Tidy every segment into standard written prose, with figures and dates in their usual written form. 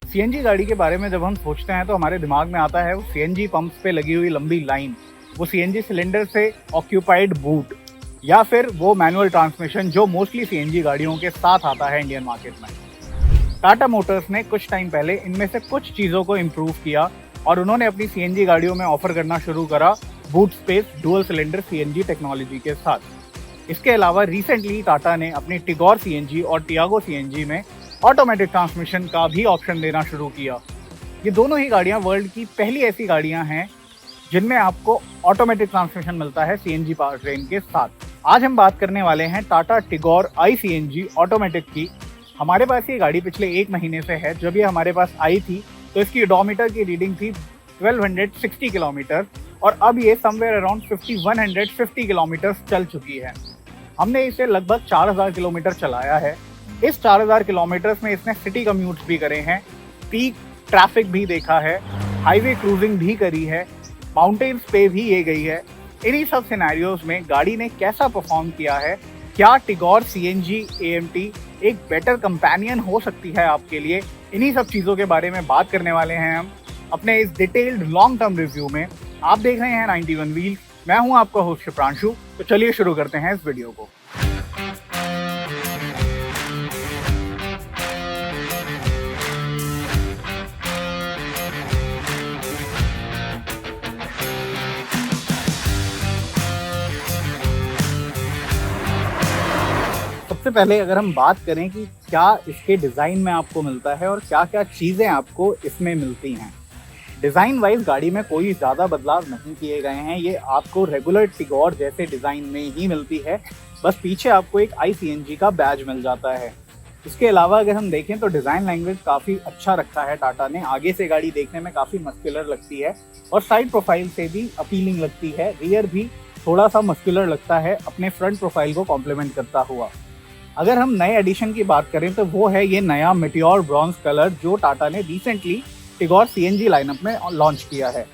CNG गाड़ी के बारे में जब हम सोचते हैं तो हमारे दिमाग में आता है वो सीएनजी पंप्स पे लगी हुई लंबी लाइन, वो सीएनजी सिलेंडर से ऑक्यूपाइड बूट, या फिर वो मैनुअल ट्रांसमिशन जो मोस्टली सीएनजी गाड़ियों के साथ आता है इंडियन मार्केट में। टाटा मोटर्स ने कुछ टाइम पहले इनमें से कुछ चीज़ों को इम्प्रूव किया और उन्होंने अपनी सीएनजी गाड़ियों में ऑफर करना शुरू करा boot space dual cylinder CNG technology के साथ। इसके अलावा रिसेंटली टाटा ने अपनी टिगोर सीएनजी और टियागो सीएनजी में ऑटोमेटिक ट्रांसमिशन का भी ऑप्शन देना शुरू किया। ये दोनों ही गाड़ियां वर्ल्ड की पहली ऐसी गाड़ियां हैं जिनमें आपको ऑटोमेटिक ट्रांसमिशन मिलता है सीएनजी पावर ट्रेन के साथ। आज हम बात करने वाले हैं टाटा टिगोर आई सीएनजी ऑटोमेटिक की। हमारे पास ये गाड़ी पिछले 1 महीने से है। जब ये हमारे पास आई थी तो इसकी ओडोमीटर की रीडिंग थी 1260 किलोमीटर और अब ये समवेयर अराउंड 5150 किलोमीटर चल चुकी है। हमने इसे लगभग 4000 किलोमीटर चलाया है। इस 4000 किलोमीटर में इसने सिटी कम्यूट्स भी करे हैं, पीक ट्रैफिक भी देखा है, हाईवे क्रूजिंग भी करी है, माउंटेन्स पे भी ये गई है। इन्हीं सब सिनेरियोज में गाड़ी ने कैसा परफॉर्म किया है, क्या टिगोर सीएनजी एएमटी एक बेटर कंपेनियन हो सकती है आपके लिए, इन्हीं सब चीज़ों के बारे में बात करने वाले हैं हम अपने इस डिटेल्ड लॉन्ग टर्म रिव्यू में। आप देख रहे हैं 91 व्हील्स, मैं हूं आपका होस्ट शुभ्रांशु। तो चलिए शुरू करते हैं इस वीडियो को। सबसे पहले अगर हम बात करें कि क्या इसके डिज़ाइन में आपको मिलता है और क्या क्या चीज़ें आपको इसमें मिलती हैं। डिज़ाइन वाइज गाड़ी में कोई ज़्यादा बदलाव नहीं किए गए हैं। ये आपको रेगुलर टिगोर जैसे डिज़ाइन में ही मिलती है, बस पीछे आपको एक ICNG का बैज मिल जाता है। इसके अलावा अगर हम देखें तो डिज़ाइन लैंग्वेज काफ़ी अच्छा रखा है टाटा ने। आगे से गाड़ी देखने में काफ़ी मस्कुलर लगती है और साइड प्रोफाइल से भी अपीलिंग लगती है। रियर भी थोड़ा सा मस्कुलर लगता है अपने फ्रंट प्रोफाइल को कॉम्प्लीमेंट करता हुआ। अगर हम नए एडिशन की बात करें तो वो है ये नया मेटियोर ब्रॉन्ज कलर जो टाटा ने रिसेंटली टिगोर सीएनजी लाइनअप में लॉन्च किया है।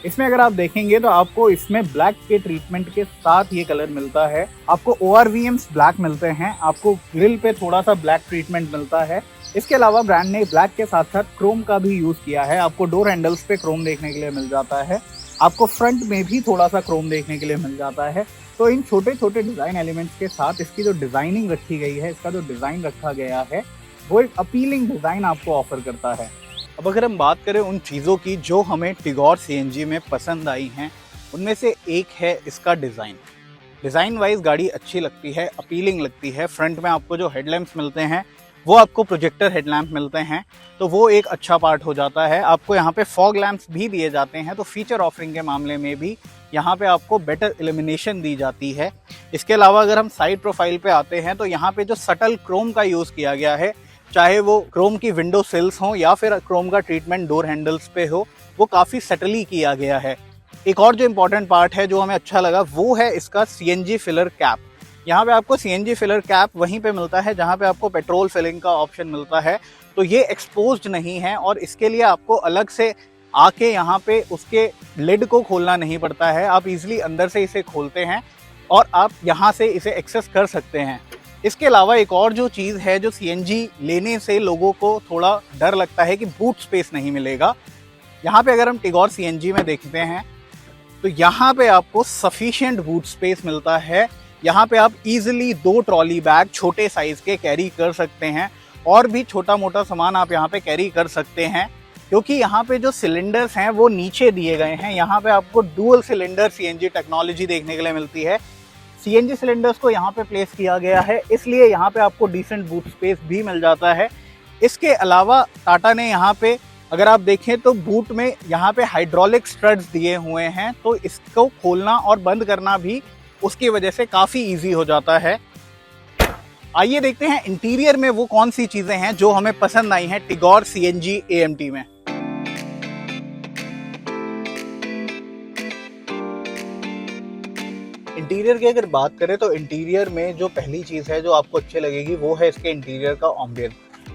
इसमें अगर आप देखेंगे तो आपको इसमें ब्लैक के ट्रीटमेंट के साथ ये कलर मिलता है। आपको ORVMs ब्लैक मिलते हैं, आपको ग्रिल पे थोड़ा सा ब्लैक ट्रीटमेंट मिलता है। इसके अलावा ब्रांड ने ब्लैक के साथ साथ क्रोम का भी यूज़ किया है। आपको डोर हैंडल्स पे क्रोम देखने के लिए मिल जाता है, आपको फ्रंट में भी थोड़ा सा क्रोम देखने के लिए मिल जाता है। तो इन छोटे छोटे डिज़ाइन एलिमेंट्स के साथ इसकी जो डिज़ाइनिंग रखी गई है, इसका जो डिज़ाइन रखा गया है, वो एक अपीलिंग डिज़ाइन आपको ऑफर करता है। अब अगर हम बात करें उन चीज़ों की जो हमें टिगोर सीएनजी में पसंद आई हैं, उनमें से एक है इसका डिज़ाइन। डिज़ाइन वाइज गाड़ी अच्छी लगती है, अपीलिंग लगती है। फ्रंट में आपको जो हेडलैम्प्स मिलते हैं वो आपको प्रोजेक्टर हेडलैम्प मिलते हैं, तो वो एक अच्छा पार्ट हो जाता है। आपको यहाँ पे फॉग लैंप्स भी दिए जाते हैं, तो फीचर ऑफरिंग के मामले में भी यहाँ पे आपको बेटर इल्यूमिनेशन दी जाती है। इसके अलावा अगर हम साइड प्रोफाइल पे आते हैं तो यहाँ पे जो सटल क्रोम का यूज़ किया गया है, चाहे वो क्रोम की विंडो सिल्स हों या फिर क्रोम का ट्रीटमेंट डोर हैंडल्स पे हो, वो काफ़ी सटली किया गया है। एक और जो इम्पोर्टेंट पार्ट है जो हमें अच्छा लगा वो है इसका CNG फिलर कैप। यहाँ पे आपको CNG फिलर कैप वहीं पे मिलता है जहाँ पे आपको पेट्रोल फिलिंग का ऑप्शन मिलता है, तो ये एक्सपोज्ड नहीं है और इसके लिए आपको अलग से आके यहाँ पे उसके लिड को खोलना नहीं पड़ता है। आप इजीली अंदर से इसे खोलते हैं और आप यहाँ से इसे एक्सेस कर सकते हैं। इसके अलावा एक और जो चीज़ है जो CNG लेने से लोगों को थोड़ा डर लगता है कि बूट स्पेस नहीं मिलेगा। यहाँ पे अगर हम टिगोर CNG में देखते हैं तो यहाँ पे आपको सफिशिएंट बूट स्पेस मिलता है। यहाँ पे आप इजीली 2 ट्रॉली बैग छोटे साइज़ के कैरी कर सकते हैं और भी छोटा मोटा सामान आप यहाँ पे कैरी कर सकते हैं, क्योंकि यहाँ पे जो सिलेंडर्स हैं वो नीचे दिए गए हैं। यहाँ पे आपको डुअल सिलेंडर CNG टेक्नोलॉजी देखने के लिए मिलती है। CNG सिलेंडर्स को यहाँ पे प्लेस किया गया है, इसलिए यहाँ पे आपको डिसेंट बूट स्पेस भी मिल जाता है। इसके अलावा टाटा ने यहाँ पे अगर आप देखें तो बूट में यहाँ पे हाइड्रोलिक स्ट्रड्स दिए हुए हैं, तो इसको खोलना और बंद करना भी उसकी वजह से काफ़ी ईजी हो जाता है। आइए देखते हैं इंटीरियर में वो कौन सी चीज़ें हैं जो हमें पसंद आई हैं टिगोर CNG AMT में। इंटीरियर की अगर बात करें तो इंटीरियर में जो पहली चीज़ है जो आपको अच्छी लगेगी वो है इसके इंटीरियर का एम्बियंस।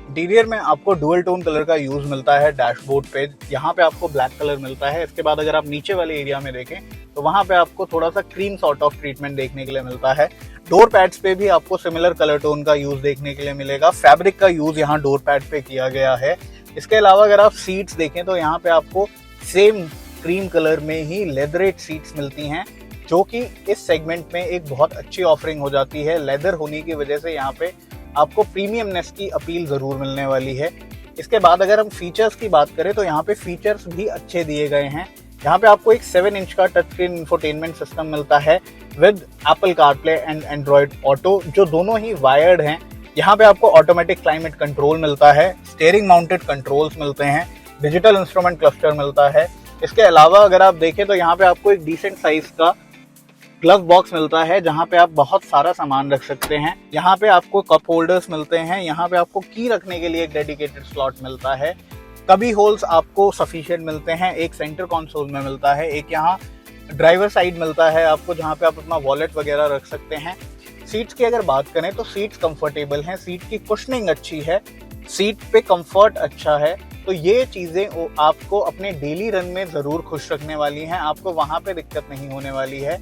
इंटीरियर में आपको डुअल टोन कलर का यूज़ मिलता है डैशबोर्ड पे, यहाँ पे आपको ब्लैक कलर मिलता है। इसके बाद अगर आप नीचे वाले एरिया में देखें तो वहाँ पे आपको थोड़ा सा क्रीम सॉर्ट ऑफ ट्रीटमेंट देखने के लिए मिलता है। डोर पैड्स पे भी आपको सिमिलर कलर टोन का यूज़ देखने के लिए मिलेगा। फैब्रिक का यूज़ यहाँ डोर पैड पे किया गया है। इसके अलावा अगर आप सीट्स देखें तो यहाँ पे आपको सेम क्रीम कलर में ही लेदरेट सीट्स मिलती हैं, जो कि इस सेगमेंट में एक बहुत अच्छी ऑफरिंग हो जाती है। लेदर होने की वजह से यहाँ पे आपको प्रीमियमनेस की अपील ज़रूर मिलने वाली है। इसके बाद अगर हम फीचर्स की बात करें तो यहाँ पे फीचर्स भी अच्छे दिए गए हैं। यहाँ पे आपको एक 7 इंच का टच स्क्रीन इंफोटेनमेंट सिस्टम मिलता है with Apple CarPlay and Android auto, जो दोनों ही वायर्ड हैं। यहाँ पे आपको ऑटोमेटिक क्लाइमेट कंट्रोल मिलता है, स्टीयरिंग माउंटेड कंट्रोल्स मिलते हैं, डिजिटल इंस्ट्रूमेंट क्लस्टर मिलता है। इसके अलावा अगर आप देखें तो यहाँ पे आपको एक डिसेंट साइज का ग्लव बॉक्स मिलता है, जहाँ पे आप बहुत सारा सामान रख सकते हैं। यहाँ पे आपको कप होल्डर्स मिलते हैं, यहाँ पे आपको की रखने के लिए एक डेडिकेटेड स्लॉट मिलता है। कभी होल्स आपको सफिशिएंट मिलते हैं, एक सेंटर कंसोल में मिलता है, एक यहाँ ड्राइवर साइड मिलता है आपको, जहाँ पे आप अपना वॉलेट वगैरह रख सकते हैं। सीट्स की अगर बात करें तो सीट्स कंफर्टेबल हैं, सीट की कुशनिंग अच्छी है, सीट पे कंफर्ट अच्छा है। तो ये चीज़ें आपको अपने डेली रन में ज़रूर खुश रखने वाली हैं, आपको वहाँ पे दिक्कत नहीं होने वाली है।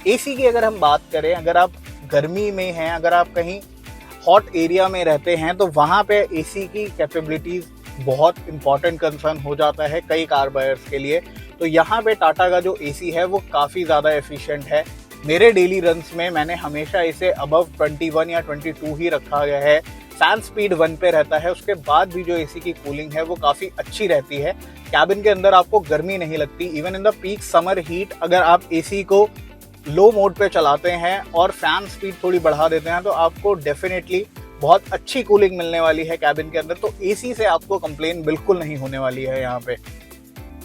एसी की अगर हम बात करें, अगर आप गर्मी में हैं, अगर आप कहीं हॉट एरिया में रहते हैं तो वहाँ पे एसी की कैपेबिलिटीज़ बहुत इंपॉर्टेंट कंसर्न हो जाता है कई कार बायर्स के लिए। तो यहाँ पे टाटा का जो एसी है वो काफ़ी ज़्यादा एफिशिएंट है। मेरे डेली रन्स में मैंने हमेशा इसे अबव 21 या 22 ही रखा गया है। फैन स्पीड 1 पे रहता है, उसके बाद भी जो एसी की कूलिंग है वो काफ़ी अच्छी रहती है। कैबिन के अंदर आपको गर्मी नहीं लगती। Even in the peak summer heat अगर आप एसी को लो मोड पे चलाते हैं और फैन स्पीड थोड़ी बढ़ा देते हैं तो आपको डेफिनेटली बहुत अच्छी कूलिंग मिलने वाली है कैबिन के अंदर। तो एसी से आपको कंप्लेन बिल्कुल नहीं होने वाली है। यहाँ पे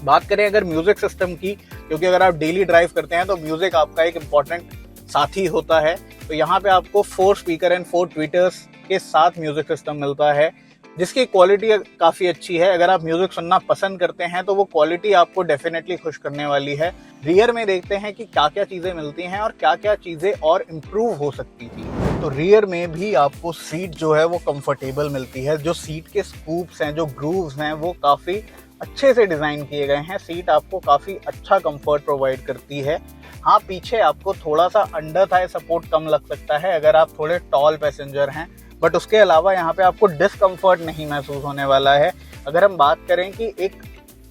बात करें अगर म्यूजिक सिस्टम की, क्योंकि अगर आप डेली ड्राइव करते हैं तो म्यूजिक आपका एक इम्पॉर्टेंट साथी होता है। तो यहाँ पे आपको 4 स्पीकर एंड 4 ट्वीटर्स के साथ म्यूजिक सिस्टम मिलता है, जिसकी क्वालिटी काफ़ी अच्छी है। अगर आप म्यूजिक सुनना पसंद करते हैं तो वो क्वालिटी आपको डेफिनेटली खुश करने वाली है। रियर में देखते हैं कि क्या क्या चीज़ें मिलती हैं और क्या क्या चीज़ें और इम्प्रूव हो सकती थी। तो रियर में भी आपको सीट जो है वो कंफर्टेबल मिलती है। जो सीट के स्कूप्स हैं, जो ग्रूव्स हैं, वो काफ़ी अच्छे से डिज़ाइन किए गए हैं। सीट आपको काफ़ी अच्छा कंफर्ट प्रोवाइड करती है। हाँ, पीछे आपको थोड़ा सा अंडर थाई सपोर्ट कम लग सकता है अगर आप थोड़े टॉल पैसेंजर हैं, बट उसके अलावा यहाँ पे आपको डिस्कम्फर्ट नहीं महसूस होने वाला है। अगर हम बात करें कि एक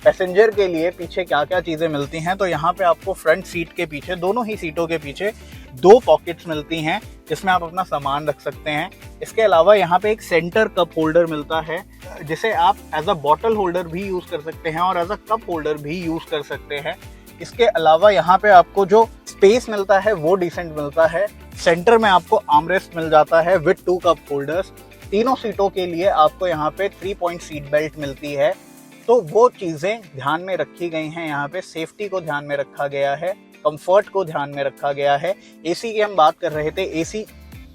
पैसेंजर के लिए पीछे क्या क्या चीज़ें मिलती हैं, तो यहाँ पे आपको फ्रंट सीट के पीछे, दोनों ही सीटों के पीछे 2 पॉकेट्स मिलती हैं जिसमें आप अपना सामान रख सकते हैं। इसके अलावा यहाँ पे एक सेंटर कप होल्डर मिलता है, जिसे आप एज अ बॉटल होल्डर भी यूज़ कर सकते हैं और एज अ कप होल्डर भी यूज़ कर सकते हैं। इसके अलावा यहाँ पे आपको जो स्पेस मिलता है वो डिसेंट मिलता है। सेंटर में आपको आर्मरेस्ट मिल जाता है विद 2 कप होल्डर्स। तीनों सीटों के लिए आपको यहाँ पे 3 पॉइंट सीट बेल्ट मिलती है। तो वो चीज़ें ध्यान में रखी गई हैं। यहाँ पे सेफ्टी को ध्यान में रखा गया है, कंफर्ट को ध्यान में रखा गया है। एसी की हम बात कर रहे थे, एसी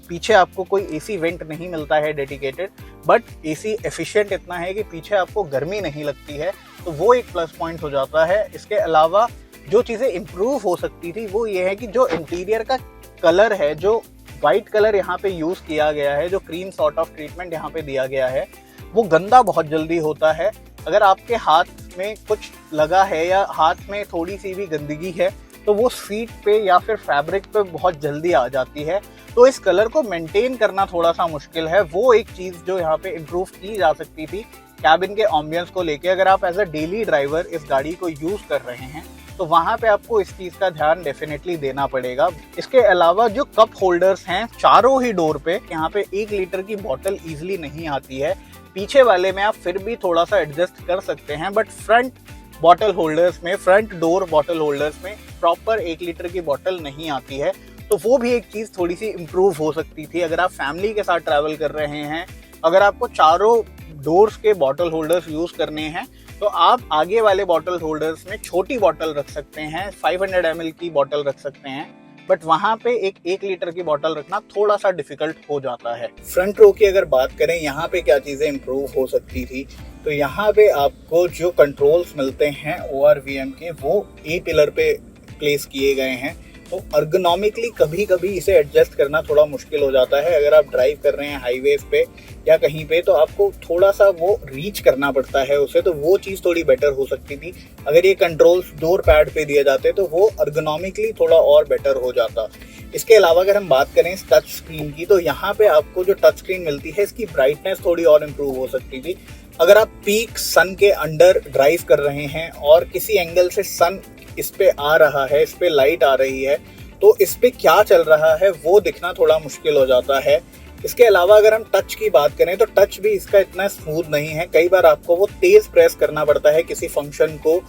पीछे आपको कोई एसी वेंट नहीं मिलता है डेडिकेटेड, बट एसी एफिशिएंट इतना है कि पीछे आपको गर्मी नहीं लगती है, तो वो एक प्लस पॉइंट हो जाता है। इसके अलावा जो चीज़ें इम्प्रूव हो सकती थी वो ये है कि जो इंटीरियर का कलर है, जो वाइट कलर यहाँ पे यूज़ किया गया है, जो क्रीम सॉर्ट ऑफ ट्रीटमेंट यहाँ पे दिया गया है, वो गंदा बहुत जल्दी होता है। अगर आपके हाथ में कुछ लगा है या हाथ में थोड़ी सी भी गंदगी है तो वो सीट पे या फिर फैब्रिक पे बहुत जल्दी आ जाती है। तो इस कलर को मेंटेन करना थोड़ा सा मुश्किल है। वो एक चीज़ जो यहाँ पे इम्प्रूव की जा सकती थी कैबिन के एम्बियंस को लेके। अगर आप एज अ डेली ड्राइवर इस गाड़ी को यूज़ कर रहे हैं तो वहाँ पे आपको इस चीज़ का ध्यान डेफिनेटली देना पड़ेगा। इसके अलावा जो कप होल्डर्स हैं चारों ही डोर पे, यहाँ पे 1 लीटर की बॉटल ईजिली नहीं आती है। पीछे वाले में आप फिर भी थोड़ा सा एडजस्ट कर सकते हैं, बट फ्रंट बॉटल होल्डर्स में, फ्रंट डोर बॉटल होल्डर्स में प्रॉपर 1 लीटर की बॉटल नहीं आती है। तो वो भी एक चीज़ थोड़ी सी इम्प्रूव हो सकती थी। अगर आप फैमिली के साथ ट्रैवल कर रहे हैं, अगर आपको चारों डोर्स के बॉटल होल्डर्स यूज़ करने हैं तो आप आगे वाले बॉटल होल्डर्स में छोटी बॉटल रख सकते हैं, 500 ml की बॉटल रख सकते हैं, बट वहाँ पे एक 1 लीटर की बॉटल रखना थोड़ा सा डिफिकल्ट हो जाता है। फ्रंट रो की अगर बात करें, यहाँ पे क्या चीज़ें इम्प्रूव हो सकती थी, तो यहाँ पे आपको जो कंट्रोल्स मिलते हैं ORVM के, वो A पिलर पे प्लेस किए गए हैं। तो अर्गोनॉमिकली कभी कभी इसे एडजस्ट करना थोड़ा मुश्किल हो जाता है। अगर आप ड्राइव कर रहे हैं हाईवेज पे या कहीं पे, तो आपको थोड़ा सा वो रीच करना पड़ता है उसे, तो वो चीज़ थोड़ी बेटर हो सकती थी। अगर ये कंट्रोल्स डोर पैड पे दिए जाते तो वो अर्गोनॉमिकली थोड़ा और बेटर हो जाता। इसके अलावा अगर हम बात करें इस टच स्क्रीन की, तो यहाँ पे आपको जो टच स्क्रीन मिलती है इसकी ब्राइटनेस थोड़ी और इम्प्रूव हो सकती थी। अगर आप पीक सन के अंडर ड्राइव कर रहे हैं और किसी एंगल से सन इस पे आ रहा है, इस पे लाइट आ रही है, तो इस पे क्या चल रहा है वो दिखना थोड़ा मुश्किल हो जाता है। इसके अलावा अगर हम टच की बात करें तो टच भी इसका इतना स्मूथ नहीं है। कई बार आपको वो तेज प्रेस करना पड़ता है किसी फंक्शन को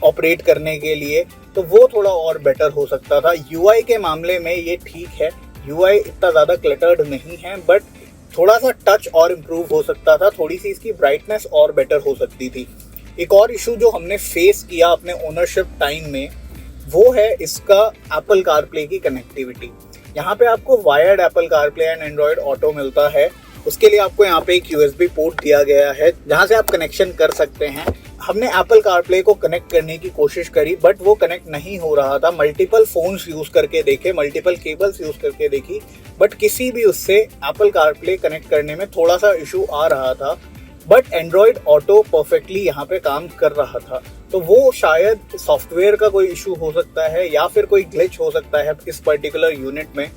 ऑपरेट करने के लिए, तो वो थोड़ा और बेटर हो सकता था। यूआई के मामले में ये ठीक है, यूआई इतना ज़्यादा क्लटर्ड नहीं है, बट थोड़ा सा टच और इम्प्रूव हो सकता था, थोड़ी सी इसकी ब्राइटनेस और बेटर हो सकती थी। एक और इशू जो हमने फेस किया अपने ओनरशिप टाइम में, वो है इसका एप्पल कारप्ले की कनेक्टिविटी। यहाँ पे आपको wired Apple CarPlay and Android auto मिलता है। उसके लिए आपको यहाँ पे एक यूएसबी पोर्ट दिया गया है जहाँ से आप कनेक्शन कर सकते हैं। हमने एप्पल कारप्ले को कनेक्ट करने की कोशिश करी, बट वो कनेक्ट नहीं हो रहा था। मल्टीपल फोन्स यूज करके देखे, मल्टीपल केबल्स यूज करके देखी, बट किसी भी उससे एप्पल कारप्ले कनेक्ट करने में थोड़ा सा इशू आ रहा था। बट एंड्रॉयड ऑटो परफेक्टली यहाँ पे काम कर रहा था। तो वो शायद सॉफ्टवेयर का कोई इशू हो सकता है या फिर कोई ग्लिच हो सकता है इस पर्टिकुलर यूनिट में।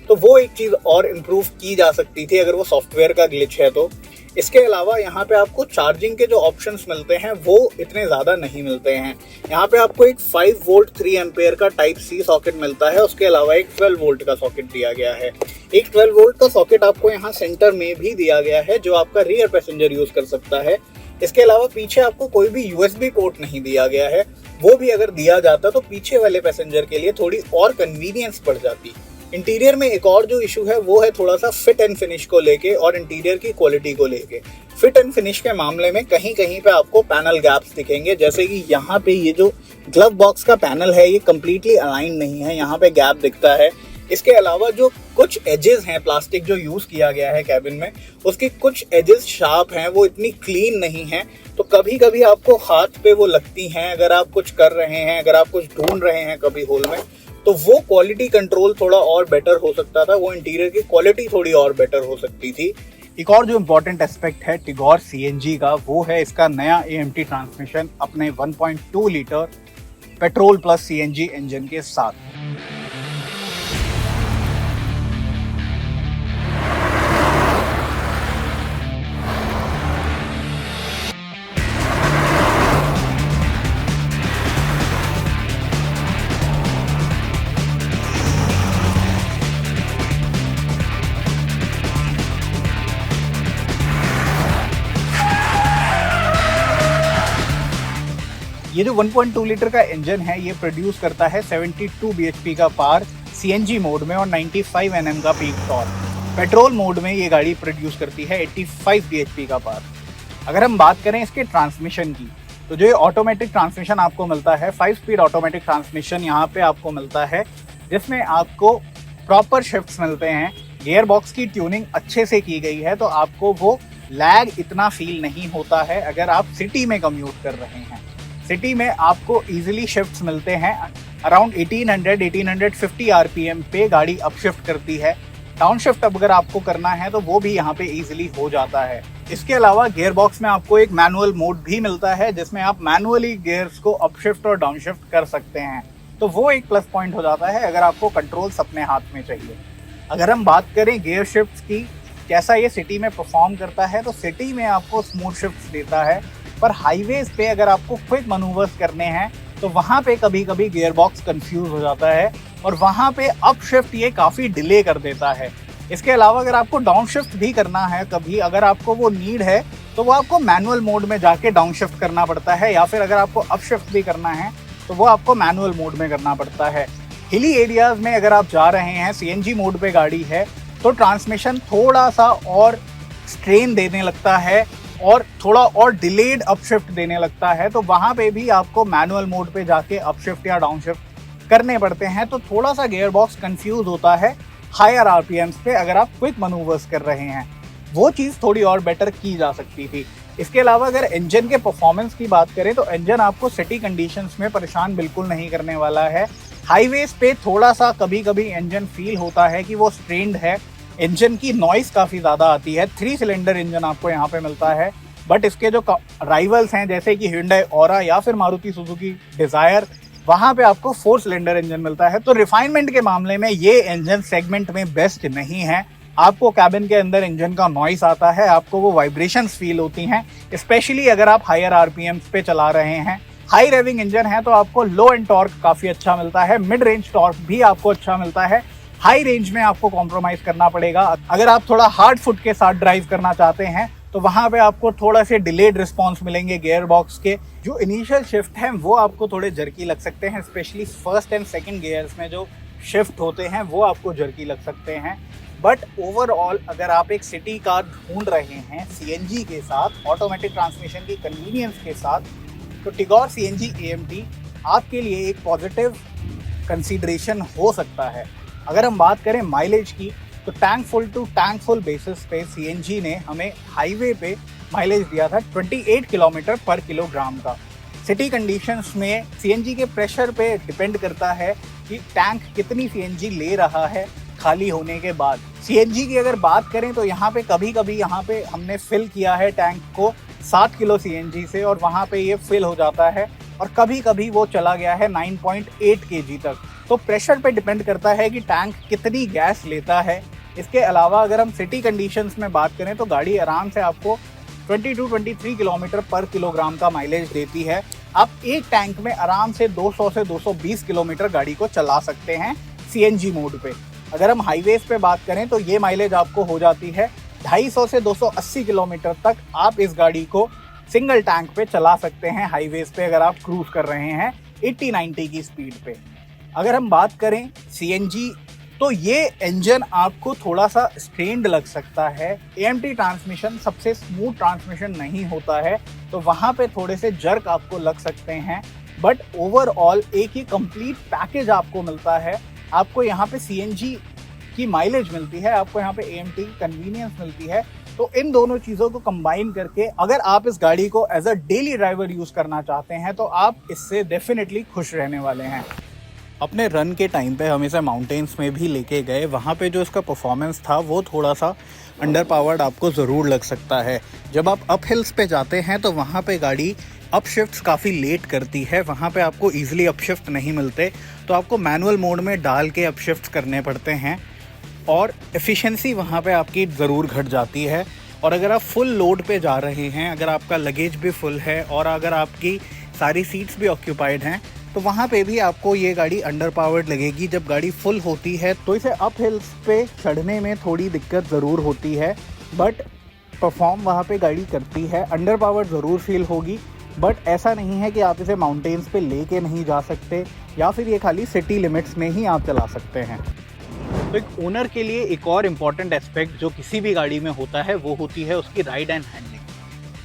तो वो एक चीज़ और इम्प्रूव की जा सकती थी अगर वो सॉफ्टवेयर का ग्लिच है तो। इसके अलावा यहाँ पे आपको चार्जिंग के जो ऑप्शंस मिलते हैं वो इतने ज़्यादा नहीं मिलते हैं। यहाँ पे आपको एक 5 वोल्ट 3 एम्पेयर का टाइप सी सॉकेट मिलता है, उसके अलावा एक 12 वोल्ट का सॉकेट दिया गया है। एक 12 वोल्ट का सॉकेट आपको यहाँ सेंटर में भी दिया गया है जो आपका रियर पैसेंजर यूज कर सकता है। इसके अलावा पीछे आपको कोई भी यूएसबी पोर्ट नहीं दिया गया है, वो भी अगर दिया जाता तो पीछे वाले पैसेंजर के लिए थोड़ी और कन्वीनियंस बढ़ जाती। इंटीरियर में एक और जो इशू है वो है थोड़ा सा फिट एंड फिनिश को लेके और इंटीरियर की क्वालिटी को लेके। फिट एंड फिनिश के मामले में कहीं कहीं पे आपको पैनल गैप्स दिखेंगे, जैसे कि यहाँ पे ये जो ग्लव बॉक्स का पैनल है ये कम्प्लीटली अलाइन नहीं है, यहाँ पे गैप दिखता है। इसके अलावा जो कुछ एजेस हैं प्लास्टिक जो यूज किया गया है कैबिन में, उसके कुछ एजेस शार्प हैं, वो इतनी क्लीन नहीं है, तो कभी कभी आपको हाथ पे वो लगती हैं। अगर आप कुछ कर रहे हैं, अगर आप कुछ ढूंढ रहे हैं कभी होल में, तो वो क्वालिटी कंट्रोल थोड़ा और बेटर हो सकता था, वो इंटीरियर की क्वालिटी थोड़ी और बेटर हो सकती थी। एक और जो इम्पोर्टेंट एस्पेक्ट है टिगोर सीएनजी का, वो है इसका नया एएमटी ट्रांसमिशन अपने 1.2 litre petrol plus CNG engine के साथ। ये जो 1.2 लीटर का इंजन है ये प्रोड्यूस करता है 72 bhp का पावर सीएनजी मोड में और 95 Nm का पीक टॉर्क। पेट्रोल मोड में ये गाड़ी प्रोड्यूस करती है 85 bhp का पावर। अगर हम बात करें इसके ट्रांसमिशन की, तो जो ये ऑटोमेटिक ट्रांसमिशन आपको मिलता है, 5 स्पीड ऑटोमेटिक ट्रांसमिशन यहाँ पे आपको मिलता है, जिसमें आपको प्रॉपर शिफ्ट्स मिलते हैं। गियर बॉक्स की ट्यूनिंग अच्छे से की गई है, तो आपको वो लैग इतना फील नहीं होता है अगर आप सिटी में कम्यूट कर रहे हैं। सिटी में आपको इजीली शिफ्ट्स मिलते हैं। अराउंड 1850 आरपीएम पे गाड़ी अप शिफ्ट करती है। डाउन शिफ्ट अगर आपको करना है तो वो भी यहाँ पे इजीली हो जाता है। इसके अलावा गियर बॉक्स में आपको एक मैनुअल मोड भी मिलता है, जिसमें आप मैनुअली गियर्स को अप शिफ्ट और डाउन शिफ्ट कर सकते हैं, तो वो एक प्लस पॉइंट हो जाता है अगर आपको कंट्रोल्स अपने हाथ में चाहिए। अगर हम बात करें गियर शिफ्ट्स की, कैसा ये सिटी में परफॉर्म करता है, तो सिटी में आपको स्मूथ शिफ्ट्स देता है, पर हाईवेज पे अगर आपको क्विक मनूवर्स करने हैं तो वहाँ पे कभी कभी गियर बॉक्स कंफ्यूज हो जाता है और वहाँ पे अप शिफ्ट ये काफ़ी डिले कर देता है। इसके अलावा अगर आपको डाउन शिफ्ट भी करना है कभी, अगर आपको वो नीड है, तो वो आपको मैनुअल मोड में जाके डाउन शिफ्ट करना पड़ता है, या फिर अगर आपको अप शिफ्ट भी करना है तो वो आपको मैनुअल मोड में करना पड़ता है। हिली एरियाज में अगर आप जा रहे हैं, सीएनजी मोड पे गाड़ी है, तो ट्रांसमिशन थोड़ा सा और स्ट्रेन देने लगता है और थोड़ा और डिलेड अपशिफ्ट देने लगता है, तो वहाँ पे भी आपको मैनुअल मोड पे जाके अपशिफ्ट या डाउन शिफ्ट करने पड़ते हैं। तो थोड़ा सा गियर बॉक्स कंफ्यूज होता है हायर आरपीएम्स पे अगर आप क्विक मनूवर्स कर रहे हैं, वो चीज़ थोड़ी और बेटर की जा सकती थी। इसके अलावा अगर इंजन के परफॉर्मेंस की बात करें तो इंजन आपको सिटी कंडीशंस में परेशान बिल्कुल नहीं करने वाला है। हाईवेज पे थोड़ा सा कभी कभी इंजन फील होता है कि वो स्ट्रेन्ड है, इंजन की नॉइस काफ़ी ज़्यादा आती है। 3 सिलेंडर इंजन आपको यहाँ पे मिलता है, बट इसके जो राइवल्स हैं जैसे कि Hyundai Aura या फिर मारुति सुजुकी डिज़ायर, वहाँ पे आपको 4 सिलेंडर इंजन मिलता है। तो रिफाइनमेंट के मामले में ये इंजन सेगमेंट में बेस्ट नहीं है। आपको कैबिन के अंदर इंजन का नॉइस आता है, आपको वो वाइब्रेशंस फील होती हैं, स्पेशली अगर आप हायर आरपीएम्स पे चला रहे हैं। हाई रेविंग इंजन है तो आपको लो एंड टॉर्क काफी अच्छा मिलता है, मिड रेंज टॉर्क भी आपको अच्छा मिलता है। हाई रेंज में आपको कॉम्प्रोमाइज करना पड़ेगा। अगर आप थोड़ा हार्ड फुट के साथ ड्राइव करना चाहते हैं तो वहां पे आपको थोड़ा से डिलेड रिस्पॉन्स मिलेंगे गियर बॉक्स के। जो इनिशियल शिफ्ट हैं वो आपको थोड़े जर्की लग सकते हैं, specially first and second gears में जो शिफ्ट होते हैं वो आपको जर्की लग सकते हैं। बट ओवरऑल अगर आप एक सिटी कार ढूंढ रहे हैं सीएनजी के साथ, ऑटोमेटिक ट्रांसमिशन की कन्वीनियंस के साथ, तो टिगोर सीएनजी एएमटी आपके लिए एक पॉजिटिव कंसीडरेशन हो सकता है। अगर हम बात करें माइलेज की तो tank full to tank full basis पे सीएनजी ने हमें हाईवे पे माइलेज दिया था 28 किलोमीटर पर किलोग्राम का। सिटी कंडीशंस में सीएनजी के प्रेशर पे डिपेंड करता है कि टैंक कितनी सीएनजी ले रहा है खाली होने के बाद। सीएनजी की अगर बात करें तो यहाँ पे कभी कभी यहाँ पे हमने फिल किया है टैंक को 7 किलो सीएनजी से और वहाँ पे ये फिल हो जाता है, और कभी कभी वो चला गया है 9.8 केजी तक। तो प्रेशर पे डिपेंड करता है कि टैंक कितनी गैस लेता है। इसके अलावा अगर हम सिटी कंडीशंस में बात करें तो गाड़ी आराम से आपको 22-23 किलोमीटर पर किलोग्राम का माइलेज देती है। आप एक टैंक में आराम से 200 से 220 किलोमीटर गाड़ी को चला सकते हैं सीएनजी मोड पे। अगर हम हाईवेज पे बात करें तो ये माइलेज आपको हो जाती है 250 से 280 किलोमीटर तक। आप इस गाड़ी को सिंगल टैंक पे चला सकते हैं हाईवेज पे अगर आप क्रूज कर रहे हैं 80-90 की स्पीड पे। अगर हम बात करें सीएनजी तो ये इंजन आपको थोड़ा सा स्ट्रेन्ड लग सकता है। एएमटी ट्रांसमिशन सबसे स्मूथ ट्रांसमिशन नहीं होता है तो वहाँ पे थोड़े से जर्क आपको लग सकते हैं, बट ओवरऑल एक ही कंप्लीट पैकेज आपको मिलता है। आपको यहाँ पे सीएनजी की माइलेज मिलती है, आपको यहाँ पे एएमटी कन्वीनियंस मिलती है। तो इन दोनों चीज़ों को कंबाइन करके अगर आप इस गाड़ी को as a daily driver use करना चाहते हैं तो आप इससे डेफिनेटली खुश रहने वाले हैं। अपने रन के टाइम पे हम इसे माउंटेन्स में भी लेके गए, वहाँ पे जो इसका परफॉर्मेंस था वो थोड़ा सा अंडर पावर्ड आपको ज़रूर लग सकता है। जब आप अप हिल्स पे जाते हैं तो वहाँ पे गाड़ी अप शिफ्ट्स काफ़ी लेट करती है, वहाँ पे आपको ईजिली अप शिफ्ट नहीं मिलते, तो आपको मैनुअल मोड में डाल के अप शिफ्ट्स करने पड़ते हैं और एफिशिएंसी वहाँ पे आपकी ज़रूर घट जाती है। और अगर आप फुल लोड पे जा रहे हैं, अगर आपका लगेज भी फुल है और अगर आपकी सारी सीट्स भी ऑक्यूपाइड हैं, तो वहाँ पे भी आपको ये गाड़ी अंडर पावर्ड लगेगी। जब गाड़ी फुल होती है तो इसे अप हिल्स पे चढ़ने में थोड़ी दिक्कत ज़रूर होती है, बट परफॉर्म वहाँ पे गाड़ी करती है। अंडर पावर्ड ज़रूर फील होगी, बट ऐसा नहीं है कि आप इसे माउंटेन्स पे लेके नहीं जा सकते या फिर ये खाली सिटी लिमिट्स में ही आप चला सकते हैं। तो एक ओनर के लिए एक और इम्पॉर्टेंट एस्पेक्ट जो किसी भी गाड़ी में होता है वो होती है उसकी राइड एंड हैंडलिंग।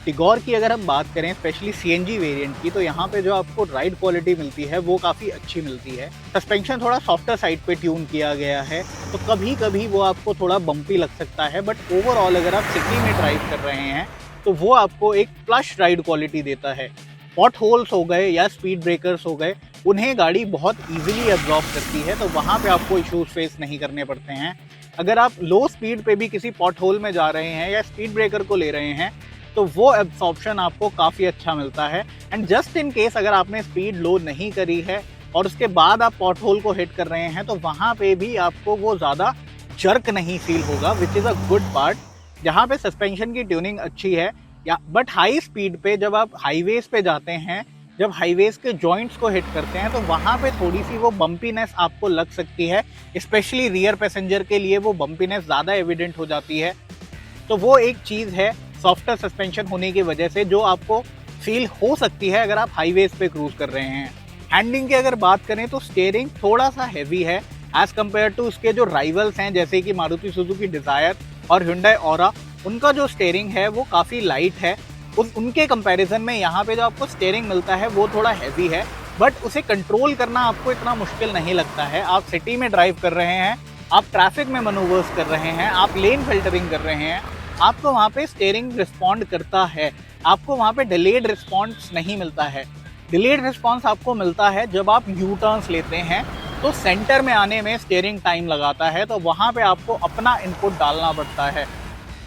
टिगोर की अगर हम बात करें स्पेशली सीएनजी वेरिएंट की, तो यहाँ पे जो आपको राइड क्वालिटी मिलती है वो काफ़ी अच्छी मिलती है। सस्पेंशन थोड़ा सॉफ्टर साइड पे ट्यून किया गया है तो कभी कभी वो आपको थोड़ा बम्पी लग सकता है, बट ओवरऑल अगर आप सिटी में ड्राइव कर रहे हैं तो वो आपको एक प्लस राइड क्वालिटी देता है। पॉट होल्स हो गए या स्पीड ब्रेकर्स हो गए, उन्हें गाड़ी बहुत इजीली एब्जॉर्ब करती है, तो वहाँ पे आपको इश्यूज फेस नहीं करने पड़ते हैं। अगर आप लो स्पीड पे भी किसी पॉट होल में जा रहे हैं या स्पीड ब्रेकर को ले रहे हैं तो वो एब्जॉर्प्शन आपको काफ़ी अच्छा मिलता है। एंड जस्ट इन केस अगर आपने स्पीड लो नहीं करी है और उसके बाद आप पॉट होल को हिट कर रहे हैं तो वहाँ पे भी आपको वो ज़्यादा जर्क नहीं फील होगा, which is a good part. जहाँ पे सस्पेंशन की ट्यूनिंग अच्छी है या बट हाई स्पीड पे जब आप हाईवेज पे जाते हैं, जब हाईवेज के जॉइंट्स को हिट करते हैं तो वहाँ पे थोड़ी सी वो बम्पीनेस आपको लग सकती है, स्पेशली रियर पैसेंजर के लिए वो बम्पीनेस ज़्यादा एविडेंट हो जाती है। तो वो एक चीज़ है सॉफ्टर सस्पेंशन होने की वजह से जो आपको फील हो सकती है अगर आप हाईवेज पे क्रूज कर रहे हैं। हैंडलिंग की अगर बात करें तो स्टीयरिंग थोड़ा सा हैवी है एज कम्पेयर टू उसके जो राइवल्स हैं जैसे कि मारुति सुजुकी डिजायर और Hyundai ऑरा। उनका जो स्टीयरिंग है वो काफ़ी लाइट है, उनके कंपैरिजन में यहाँ पे जो आपको स्टीयरिंग मिलता है वो थोड़ा हैवी है, बट उसे कंट्रोल करना आपको इतना मुश्किल नहीं लगता है। आप सिटी में ड्राइव कर रहे हैं, आप ट्रैफिक में मनूवर्स कर रहे हैं, आप लेन फिल्टरिंग कर रहे हैं, आपको वहाँ पे स्टीयरिंग रिस्पॉन्ड करता है। आपको वहाँ पे डिलेड रिस्पॉन्स नहीं मिलता है। डिलेड रिस्पॉन्स आपको मिलता है जब आप यू टर्न्स लेते हैं तो सेंटर में आने में स्टीयरिंग टाइम लगाता है, तो वहाँ पे आपको अपना इनपुट डालना पड़ता है।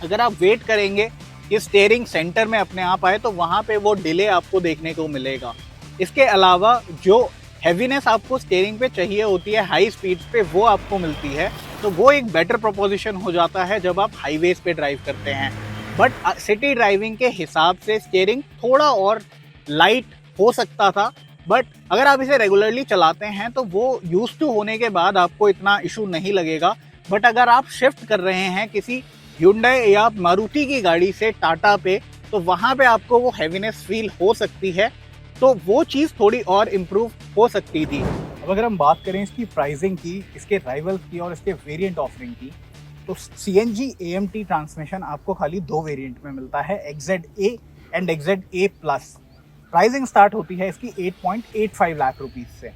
अगर आप वेट करेंगे कि स्टीयरिंग सेंटर में अपने आप आए तो वहाँ पे वो डिले आपको देखने को मिलेगा। इसके अलावा जो हैवीनेस आपको स्टीयरिंग पे चाहिए होती है हाई स्पीड्स पे वो आपको मिलती है। तो वो एक बेटर प्रोपोजिशन हो जाता है जब आप हाईवेज पे ड्राइव करते हैं। बट सिटी ड्राइविंग के हिसाब से स्टीयरिंग थोड़ा और लाइट हो सकता था, बट अगर आप इसे रेगुलरली चलाते हैं तो वो यूज टू होने के बाद आपको इतना इशू नहीं लगेगा। बट अगर आप शिफ्ट कर रहे हैं किसी Hyundai या मारुति की गाड़ी से टाटा पे, तो वहाँ पे आपको वो हैवीनेस फील हो सकती है, तो वो चीज़ थोड़ी और इम्प्रूव हो सकती थी। अब अगर हम बात करें इसकी प्राइसिंग की, इसके राइवल्स की और इसके वेरिएंट ऑफरिंग की, तो CNG AMT ट्रांसमिशन आपको खाली 2 वेरिएंट में मिलता है, XZA and XZA plus. Pricing start होती है इसकी 8.85 लाख रुपीज़ से।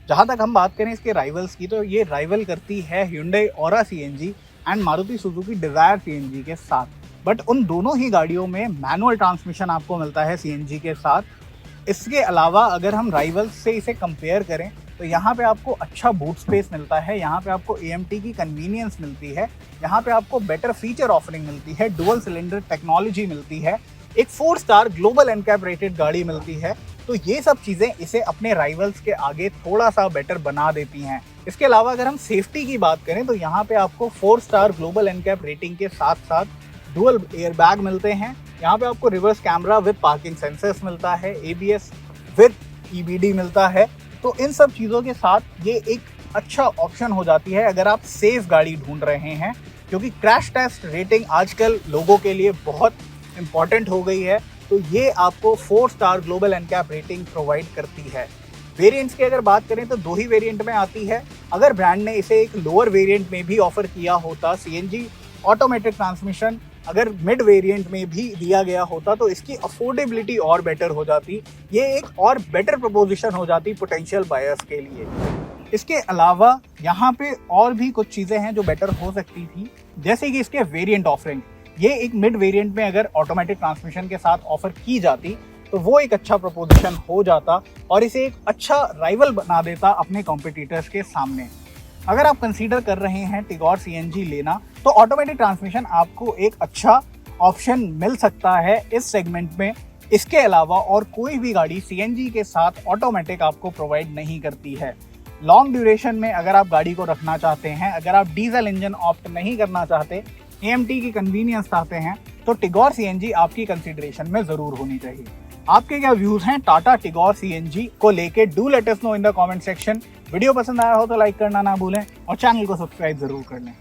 जहाँ तक हम बात करें इसके राइवल्स की, तो ये राइवल करती है Hyundai Aura CNG and Maruti Suzuki desire CNG के साथ। बट उन दोनों ही गाड़ियों में मैनुअल ट्रांसमिशन आपको मिलता है CNG के साथ। इसके अलावा अगर हम राइवल्स से इसे कंपेयर करें तो यहाँ पे आपको अच्छा बूट स्पेस मिलता है, यहाँ पे आपको AMT की कन्वीनियंस मिलती है, यहाँ पे आपको बेटर फीचर ऑफरिंग मिलती है, डुअल सिलेंडर टेक्नोलॉजी मिलती है, एक 4 स्टार ग्लोबल एनकैप रेटेड गाड़ी मिलती है। तो ये सब चीज़ें इसे अपने राइवल्स के आगे थोड़ा सा बेटर बना देती हैं। इसके अलावा अगर हम सेफ्टी की बात करें तो यहाँ पे आपको 4 स्टार ग्लोबल एनकैप रेटिंग के साथ साथ डुअल एयर बैग मिलते हैं, यहाँ पे आपको reverse camera with parking sensors मिलता है, ABS विद EBD मिलता है। तो इन सब चीज़ों के साथ ये एक अच्छा ऑप्शन हो जाती है अगर आप सेफ गाड़ी ढूंढ रहे हैं, क्योंकि क्रैश टेस्ट रेटिंग आजकल लोगों के लिए बहुत इंपॉर्टेंट हो गई है। तो ये आपको 4 star global NCAP rating provide करती है। वेरिएंट्स की अगर बात करें तो 2 ही वेरिएंट में आती है। अगर ब्रांड ने इसे एक लोअर वेरिएंट में भी ऑफर किया होता, CNG ऑटोमेटिक ट्रांसमिशन अगर मिड वेरिएंट में भी दिया गया होता, तो इसकी अफोर्डेबिलिटी और बेटर हो जाती, ये एक और बेटर प्रपोजिशन हो जाती पोटेंशियल बायर्स के लिए। इसके अलावा यहाँ पे और भी कुछ चीज़ें हैं जो बेटर हो सकती थी, जैसे कि इसके वेरिएंट ऑफरिंग। ये एक मिड वेरिएंट में अगर ऑटोमेटिक ट्रांसमिशन के साथ ऑफर की जाती तो वो एक अच्छा प्रपोजिशन हो जाता और इसे एक अच्छा राइवल बना देता अपने कॉम्पिटिटर्स के सामने। अगर आप कंसीडर कर रहे हैं टिगोर CNG लेना, तो ऑटोमेटिक ट्रांसमिशन आपको एक अच्छा ऑप्शन मिल सकता है इस सेगमेंट में। इसके अलावा और कोई भी गाड़ी CNG के साथ ऑटोमेटिक आपको प्रोवाइड नहीं करती है। लॉन्ग ड्यूरेशन में अगर आप गाड़ी को रखना चाहते हैं, अगर आप डीजल इंजन ऑप्ट नहीं करना चाहते, AMT की कन्वीनियंस चाहते हैं, तो टिगोर CNG आपकी कंसीडरेशन में जरूर होनी चाहिए। आपके क्या व्यूज हैं टाटा टिगोर CNG को लेके? Do let us know in the comment section. Video पसंद आया हो तो लाइक करना ना भूलें और चैनल को सब्सक्राइब जरूर कर लें।